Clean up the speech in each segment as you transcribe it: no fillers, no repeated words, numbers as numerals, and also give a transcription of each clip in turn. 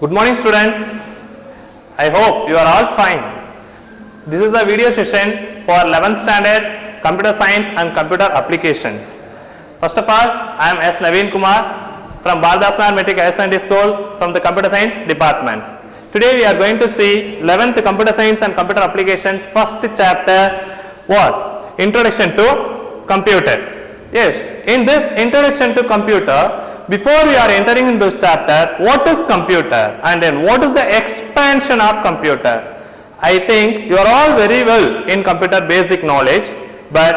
Good morning students. I hope you are all fine. This is the video session for 11th standard computer science and computer applications. First of all, I am S. Naveen Kumar from Baldasana Metric Higher Secondary School from the computer science department. Today we are going to see 11th computer science and computer applications first chapter. What? Introduction to computer. Yes, in this introduction to computer, before we are entering into this chapter, what is computer and then what is the expansion of computer? I think you are all very well in computer basic knowledge, but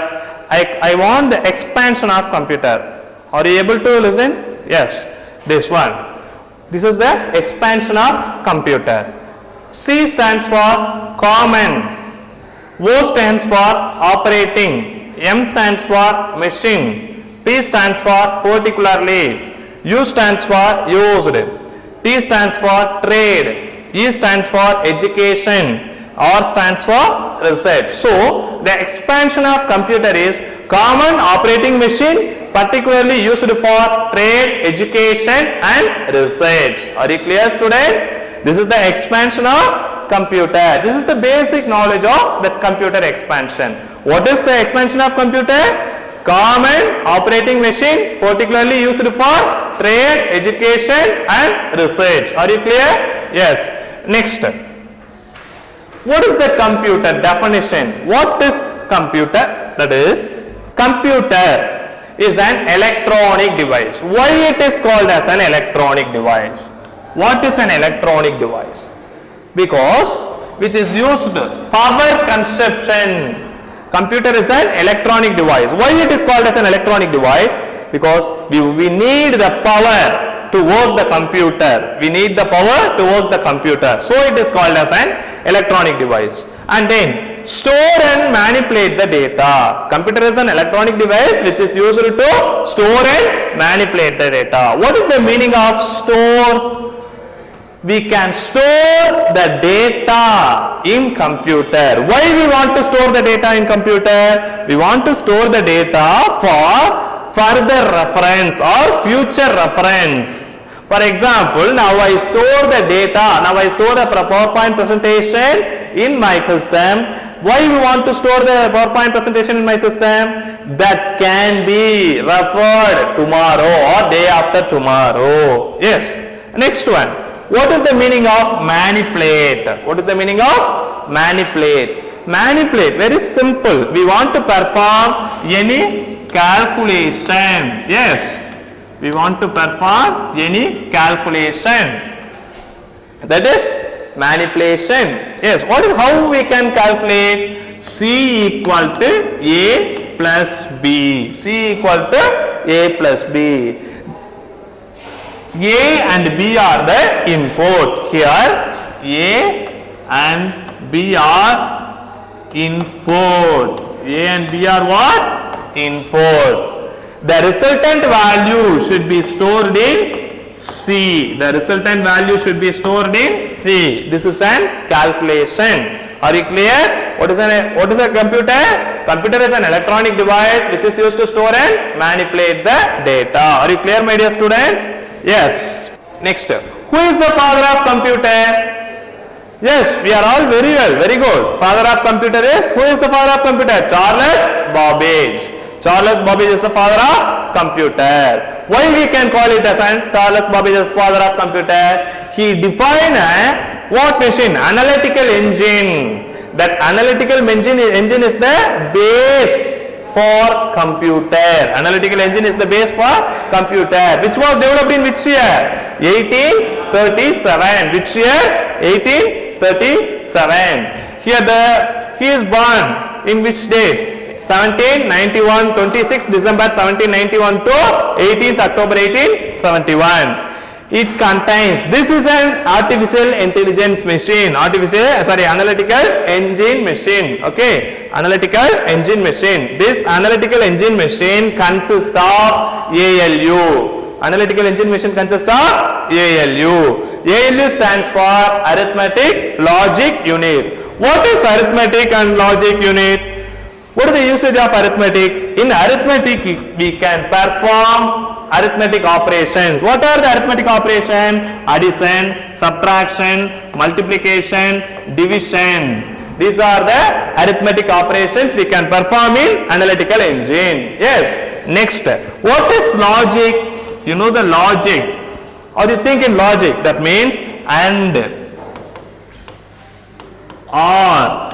I want the expansion of computer. Are you able to listen? Yes, this one. This is the expansion of computer. C stands for common, O stands for operating, M stands for machine, P stands for particularly, U stands for used, T stands for trade, E stands for education, R stands for research. So, the expansion of computer is common operating machine, particularly used for trade, education and research. Are you clear, students? This is the expansion of computer. This is the basic knowledge of the computer expansion. What is the expansion of computer? Common operating machine, particularly used for trade, education and research. Are you clear? Yes. Next. What is the computer definition? What is computer? That is, computer is an electronic device. Why it is called as an electronic device? What is an electronic device? Because which is used power consumption. Computer is an electronic device. Why it is called as an electronic device? Because we need the power to work the computer. We need the power to work the computer. So it is called as an electronic device. And then store and manipulate the data. Computer is an electronic device which is used to store and manipulate the data. What is the meaning of store? We can store the data in computer. Why we want to store the data in computer? We want to store the data for further reference or future reference. For example, now I store the data, now I store the PowerPoint presentation in my system. Why we want to store the PowerPoint presentation in my system? That can be referred tomorrow or day after tomorrow. Yes. Next one. What is the meaning of manipulate? What is the meaning of manipulate? Manipulate, very simple. We want to perform any calculation. Yes, we want to perform any calculation. That is manipulation. Yes, what is how we can calculate? C equal to A plus B. C equal to A plus B. A and B are the input. Here A and B are input. A and B are what? Input. The resultant value should be stored in C. The resultant value should be stored in C. This is an calculation. Are you clear? What is a computer? Computer is an electronic device which is used to store and manipulate the data. Are you clear, my dear students? Yes. Next, who is the father of computer? Yes, we are all very well, very good. Father of computer is, who is the father of computer? Charles Babbage. Charles Babbage is the father of computer. Why we can call it as Charles Babbage as father of computer? He defined a what machine? Analytical engine. That analytical engine is the base for computer. Analytical engine is the base for computer, which was developed in which year? 1837. Which year? 1837. Here he is born in which date? 1791, 26 December 1791 to 18th October 1871. It contains, this is an artificial intelligence machine, analytical engine machine. Okay, analytical engine machine. This analytical engine machine consists of ALU. Analytical engine machine consists of ALU. ALU stands for arithmetic logic unit. What is arithmetic and logic unit? What is the usage of arithmetic? In arithmetic, we can perform arithmetic operations. What are the arithmetic operations? Addition, subtraction, multiplication, division. These are the arithmetic operations we can perform in analytical engine. Yes. Next, what is logic? You know the logic, or you think in logic, that means and, or,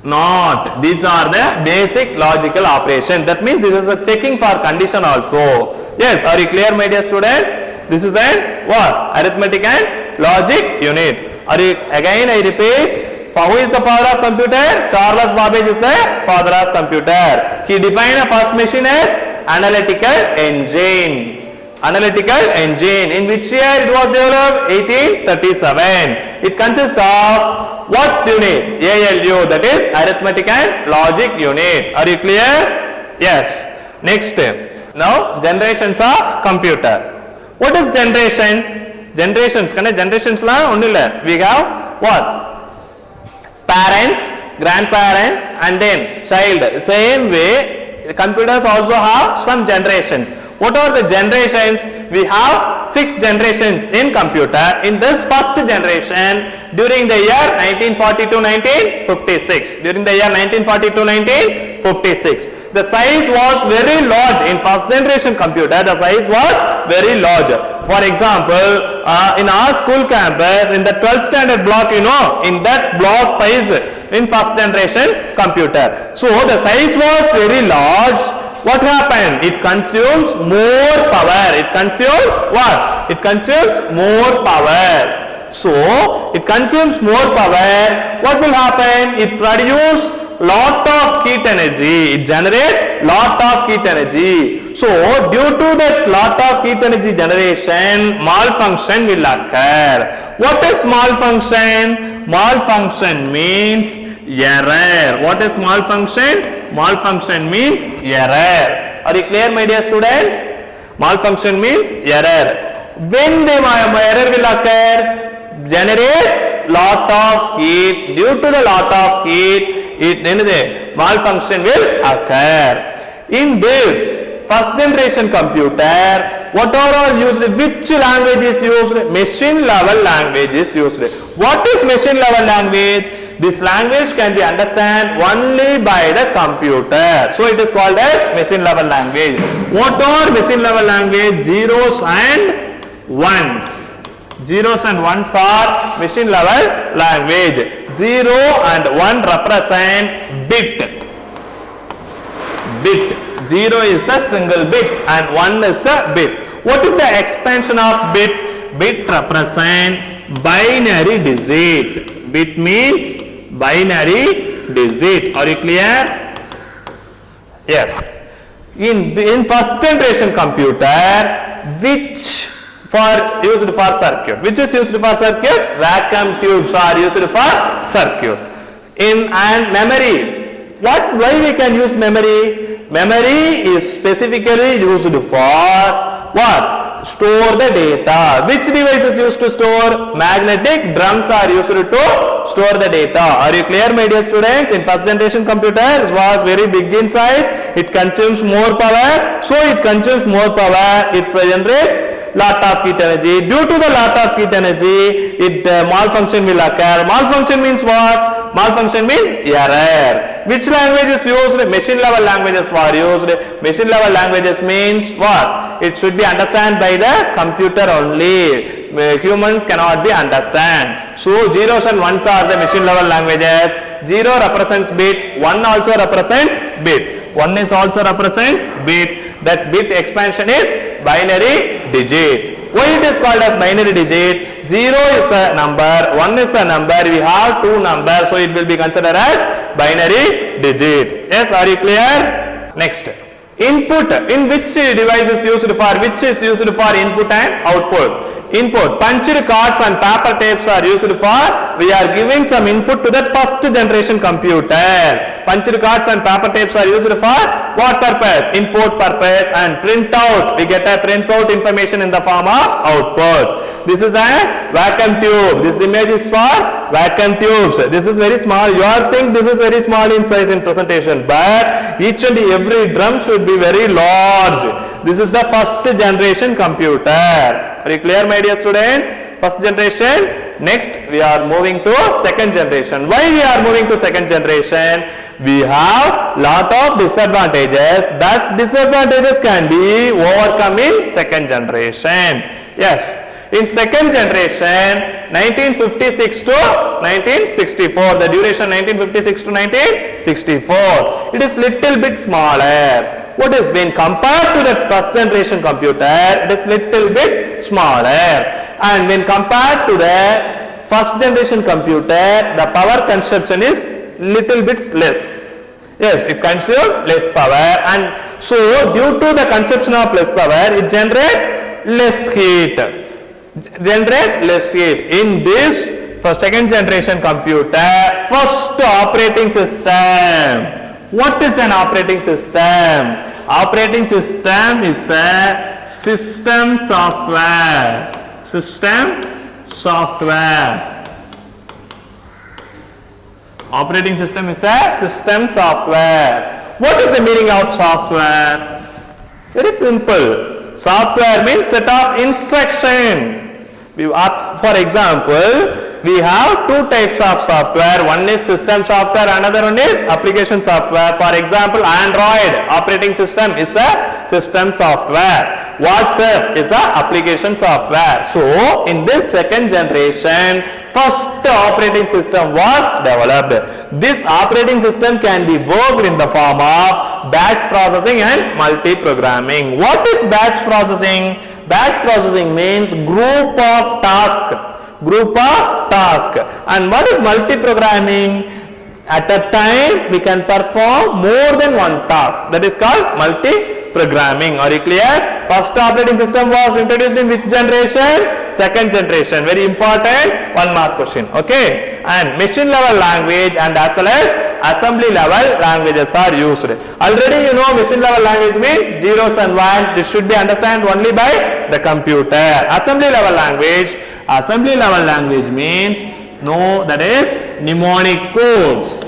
not. These are the basic logical operations. That means this is a checking for condition also. Yes, are you clear, my dear students? This is a what? Arithmetic and logic unit. Are you, again I repeat, who is the father of computer? Charles Babbage is the father of computer. He defined a first machine as analytical engine. Analytical engine. In which year it was developed? 1837. It consists of what unit? ALU, that is arithmetic and logic unit. Are you clear? Yes. Next, now generations of computer. What is generation? Generations, generations la only la. We have what? Parent, grandparent, and then child. Same way, computers also have some generations. What are the generations? We have 6 generations in computer. In this first generation, during the year 1940 to 1956. During the year 1940 to 1956. The size was very large. In first generation computer, the size was very large. For example, in our school campus, in the 12th standard block, you know, in that block size, in first generation computer. So, the size was very large. What happened? It consumes more power. It consumes what? It consumes more power. So, it consumes more power. What will happen? It produces lot of heat energy. It generates lot of heat energy. So, due to that lot of heat energy generation, malfunction will occur. What is malfunction? Malfunction means error. What is malfunction? Malfunction means error. Are you clear, my dear students? Malfunction means error. When the error will occur, generate lot of heat. Due to the lot of heat, malfunction will occur. In this first generation computer, what are all used? Which language is used? Machine level language is used. What is machine level language? This language can be understood only by the computer. So, it is called as machine level language. What are machine level language? Zeros and ones. Zeros and ones are machine level language. 0 and 1 represent bit. Bit. 0 is a single bit and 1 is a bit. What is the expansion of bit? Bit represent binary digit. Bit means binary digit. Are you clear? Yes. In first generation computer, which used for circuit? Which is used for circuit? Vacuum tubes are used for circuit. And memory. Why we can use memory? Memory is specifically used for what? Store the data. Which device is used to store? Magnetic drums are used to store the data. Are you clear, my dear students? In first generation computer, it was very big in size. It consumes more power. So, it consumes more power. It generates lot of heat energy. Due to the lot of heat energy, malfunction will occur. Malfunction means what? Malfunction means error. Which language is used? Machine level languages were used. Machine level languages means what? It should be understood by the computer only. Humans cannot be understand. So, zeros and ones are the machine level languages. 0 represents bit, 1 also represents bit. 1 is also represents bit. That bit expansion is binary digit. Why it is called as binary digit? 0 is a number, 1 is a number, we have 2 numbers, so it will be considered as binary digit. Yes, are you clear? Next, input. In which device is used for? Which is used for input and output? Input. Punched cards and paper tapes are used for, we are giving some input to that first generation computer. Punched cards and paper tapes are used for what purpose? Input purpose. And print out. We get a print out information in the form of output. This is a vacuum tube. This image is for vacuum tubes. This is very small. You all think this is very small in size in presentation, but each and every drum should be very large. This is the first generation computer. Are you clear, my dear students? First generation. Next, we are moving to second generation. Why we are moving to second generation? We have lot of disadvantages. Thus, disadvantages can be overcome in second generation. Yes. In second generation, 1956 to 1964. The duration 1956 to 1964. It is little bit smaller. What is when compared to the first generation computer, it is little bit smaller. And when compared to the first generation computer, the power consumption is little bit less. Yes, it consumes less power, and so due to the consumption of less power, it generates less heat. In this for second generation computer, first operating system. What is an operating system? Operating system is a system software. System software. Operating system is a system software. What is the meaning of software? Very simple. Software means set of instruction. For example, we have two types of software. One is system software, another one is application software. For example, Android operating system is a system software. WhatsApp is a application software. So, in this second generation, first operating system was developed. This operating system can be worked in the form of batch processing and multi-programming. What is batch processing? Batch processing means group of tasks. And what is multi-programming? At a time, we can perform more than one task. That is called multi-programming. Are you clear? First operating system was introduced in which generation? Second generation. Very important. One mark question. Okay. And machine level language and as well as assembly level languages are used. Already you know machine level language means zeros and ones. This should be understood only by the computer. Assembly level language means that is mnemonic codes.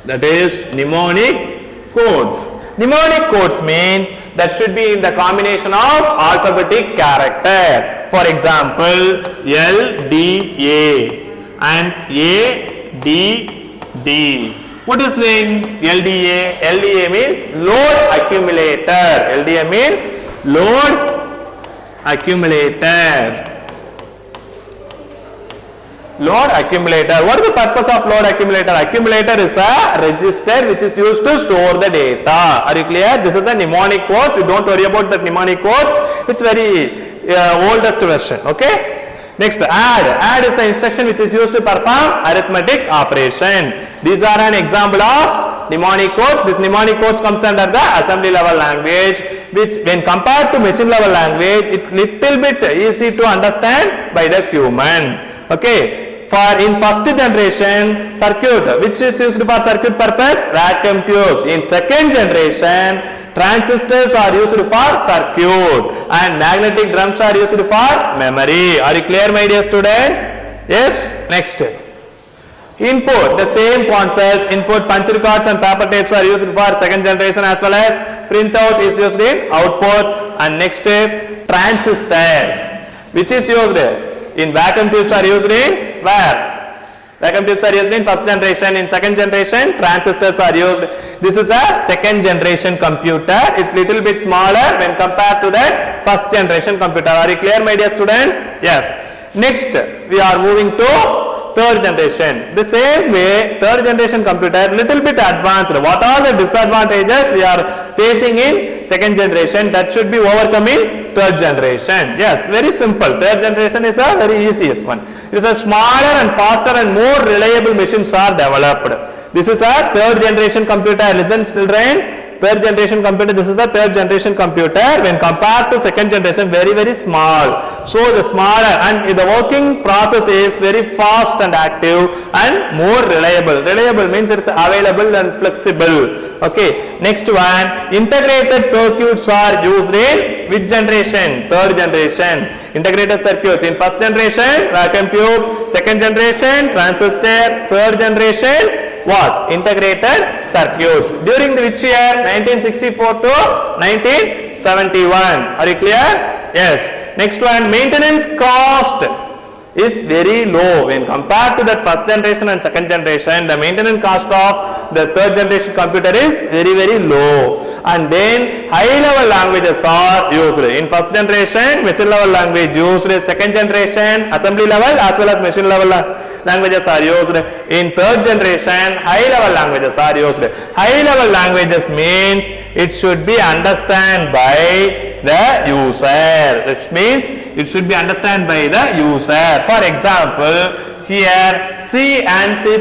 That is mnemonic codes. Mnemonic codes means that should be in the combination of alphabetic character. For example, L, D, A and A, D, D. What is mean LDA? LDA means load accumulator. LDA means load accumulator. Load accumulator. What is the purpose of load accumulator? Accumulator is a register which is used to store the data. Are you clear? This is a mnemonic codes. You don't worry about that mnemonic codes. It's very oldest version. Okay. Next, add. Add is the instruction which is used to perform arithmetic operation. These are an example of mnemonic codes. This mnemonic codes comes under the assembly level language, which when compared to machine level language, it's little bit easy to understand by the human. Okay. For in first generation, circuit, which is used for circuit purpose, vacuum tubes. In second generation, transistors are used for circuit and magnetic drums are used for memory. Are you clear, my dear students? Yes. Next. Input, the same concepts. Input, punch cards and paper tapes are used for second generation as well as printout is used in output. And next step, transistors, which is used in vacuum tubes are used in where? Vacuum tubes are used in first generation. In second generation, transistors are used. This is a second generation computer. It's little bit smaller when compared to the first generation computer. Are you clear, my dear students? Yes. Next, we are moving to third generation. The same way, third generation computer little bit advanced. What are the disadvantages we are facing in second generation that should be overcome in third generation? Yes, very simple. Third generation is a very easiest one. It is a smaller and faster and more reliable machines are developed. This is a third generation computer. Listen, children. Third generation computer, this is the third generation computer. When compared to second generation, very small. So the smaller and the working process is very fast and active and more reliable. Reliable means it's available and flexible. Okay. Next one, integrated circuits are used in which generation? Third generation. Integrated circuits in first generation, vacuum tube. Second generation, transistor. Third generation, what? Integrated circuits. During which year? 1964 to 1971. Are you clear? Yes. Next one, maintenance cost is very low when compared to that first generation and second generation. The maintenance cost of the third generation computer is very low. And then high level languages are used. In first generation, machine level language used. Second generation, assembly level as well as machine level languages are used. In third generation, high level languages are used. High level languages means it should be understood by the user. It means it should be understood by the user. For example, here C and C++,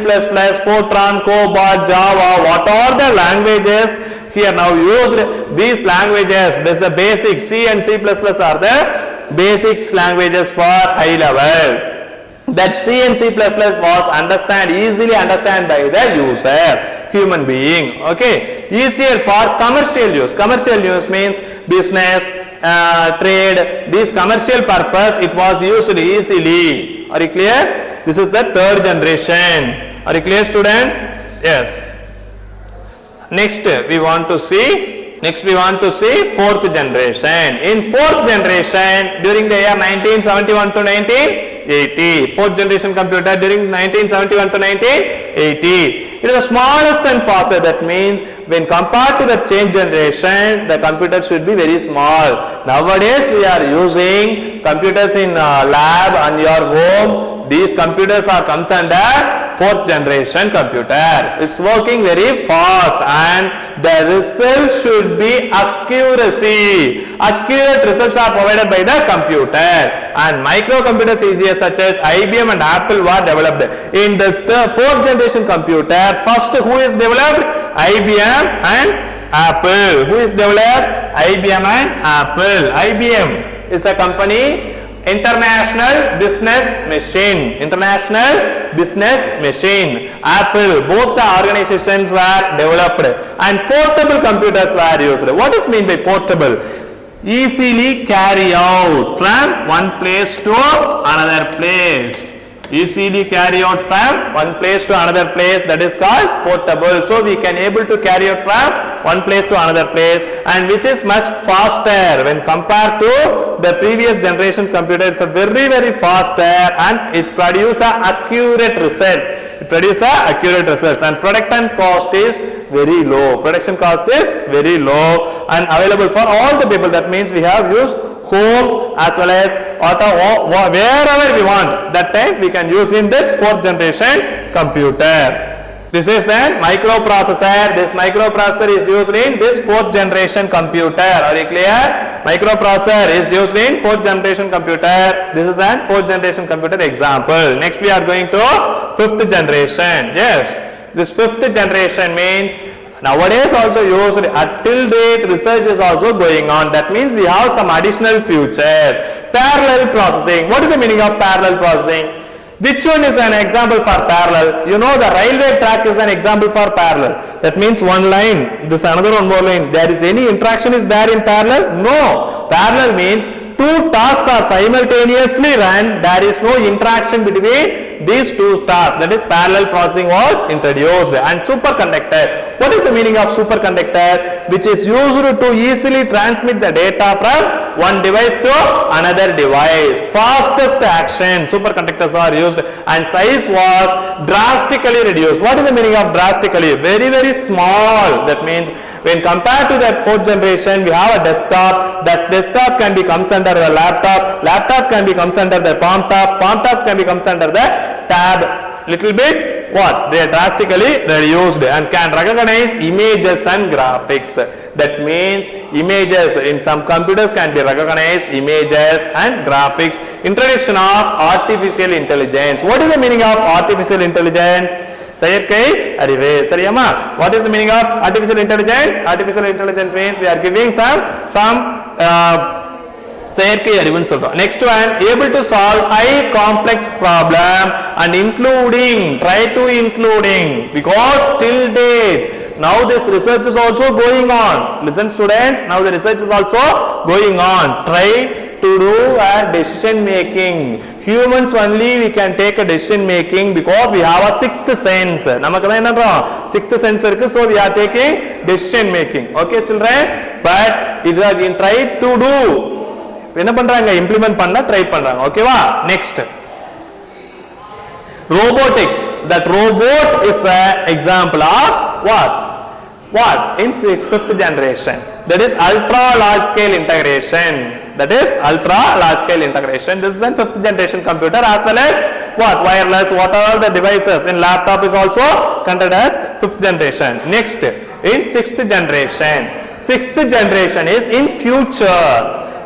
Fortran, COBOL, Java, what are the languages here now used? These languages, this is the basic. C and C++ are the basic languages for high level. That C and C++ was easily understood by the user, human being. Okay, easier for commercial use. Commercial use means business, trade, this commercial purpose it was used easily. Are you clear? This is the third generation. Are you clear, students? Yes. Next we want to see fourth generation. In fourth generation, during the year 1971 to 1980, fourth generation computer during 1971 to 1980, it is the smallest and faster. That means when compared to the change generation, the computer should be very small. Nowadays we are using computers in lab and your home. These computers are comes under fourth generation computer. It's working very fast and the result should be accuracy. Accurate results are provided by the computer, and microcomputers such as IBM and Apple were developed. In the fourth generation computer, first who is developed? IBM and Apple. Who is developed? IBM and Apple. IBM is a company, International Business Machine. International Business Machine. Apple, both the organizations were developed and portable computers were used. What is mean by portable? Easily carry out from one place to another place. Easily carry out from one place to another place, that is called portable. So we can able to carry out from one place to another place, and which is much faster when compared to the previous generation computer. It's a very faster and it produces accurate result. It produces accurate results, and production cost is very low. Production cost is very low and available for all the people. That means we have used home as well as auto, wherever we want. That time we can use in this fourth generation computer. This is a microprocessor. This microprocessor is used in this fourth generation computer. Are you clear? Microprocessor is used in fourth generation computer. This is a fourth generation computer example. Next we are going to fifth generation. Yes, this fifth generation means nowadays also used till date. Research is also going on. That means we have some additional feature. Parallel processing. What is the meaning of parallel processing? Which one is an example for parallel? You know, the railway track is an example for parallel. That means one line, this another one more line. There is any interaction is there in parallel? No. Parallel means two tasks are simultaneously run. There is no interaction between these two tasks. That is parallel processing was introduced. And superconductor. What is the meaning of superconductor? Which is used to easily transmit the data from one device to another device. Fastest action. Superconductors are used, and size was drastically reduced. What is the meaning of drastically? Very small. That means when compared to that fourth generation, we have a desktop. That desktop can be comes under the laptop. Laptop can be comes under the palm top. Palm top can be comes under the tab. Little bit what? They are drastically reduced and can recognize images and graphics. That means images in some computers can be recognized, images and graphics. Introduction of artificial intelligence. What is the meaning of artificial intelligence? What is the meaning of artificial intelligence? Artificial intelligence means we are giving some next one, able to solve high complex problem and including, because till date, now this research is also going on. Listen students, now the research is also going on. Try to do a decision making. Humans only we can take a decision making because we have a sixth sense. நமக்கு தான் என்ன sixth sense இருக்கு, so we are taking decision making. Okay children, but it is in try to do, என்ன பண்றாங்க, implement பண்ண try பண்றாங்க. ஓகேவா? next robotics. That robot is an example of what in fifth generation, that is ultra large scale integration. That is ultra large scale integration. This is a fifth generation computer, as well as wireless, what are the devices in laptop is also considered as fifth generation. Next, in sixth generation. Sixth generation is in future.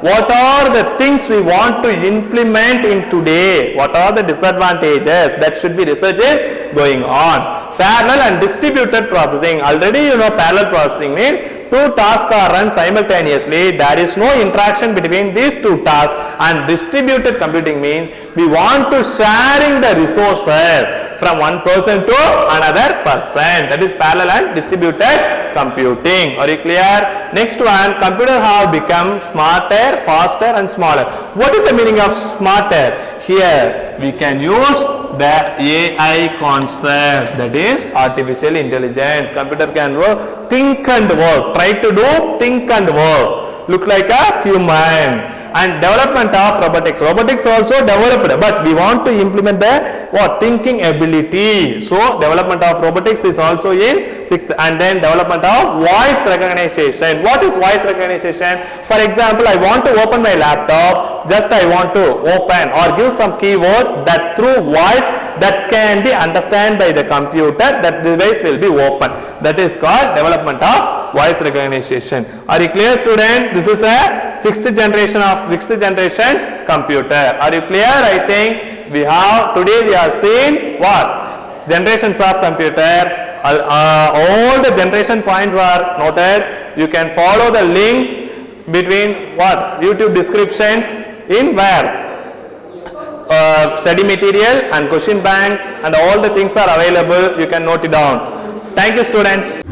What are the things we want to implement in today? What are the disadvantages? That should be research is going on. Parallel and distributed processing. Already you know parallel processing means two tasks are run simultaneously. There is no interaction between these two tasks. And distributed computing means we want to sharing the resources from one person to another person. That is parallel and distributed computing. Are you clear? Next one, computers have become smarter, faster and smaller. What is the meaning of smarter? Here we can use the AI concept, that is artificial intelligence. Computer can work, think and work, try to do think and work, look like a human. And development of robotics. Robotics also developed, but we want to implement the thinking ability. So development of robotics is also in sixth. And then development of voice recognition. What is voice recognition? For example, I want to open my laptop, just I want to open or give some keyword that through voice that can be understand by the computer, that device will be open. That is called development of voice recognition. Are you clear student? This is a sixth generation of sixth generation computer. Are you clear? I think we have today we are seeing generations of computer. All the generation points are noted. You can follow the link between YouTube descriptions in where study material and question bank and all the things are available. You can note it down. Thank you students.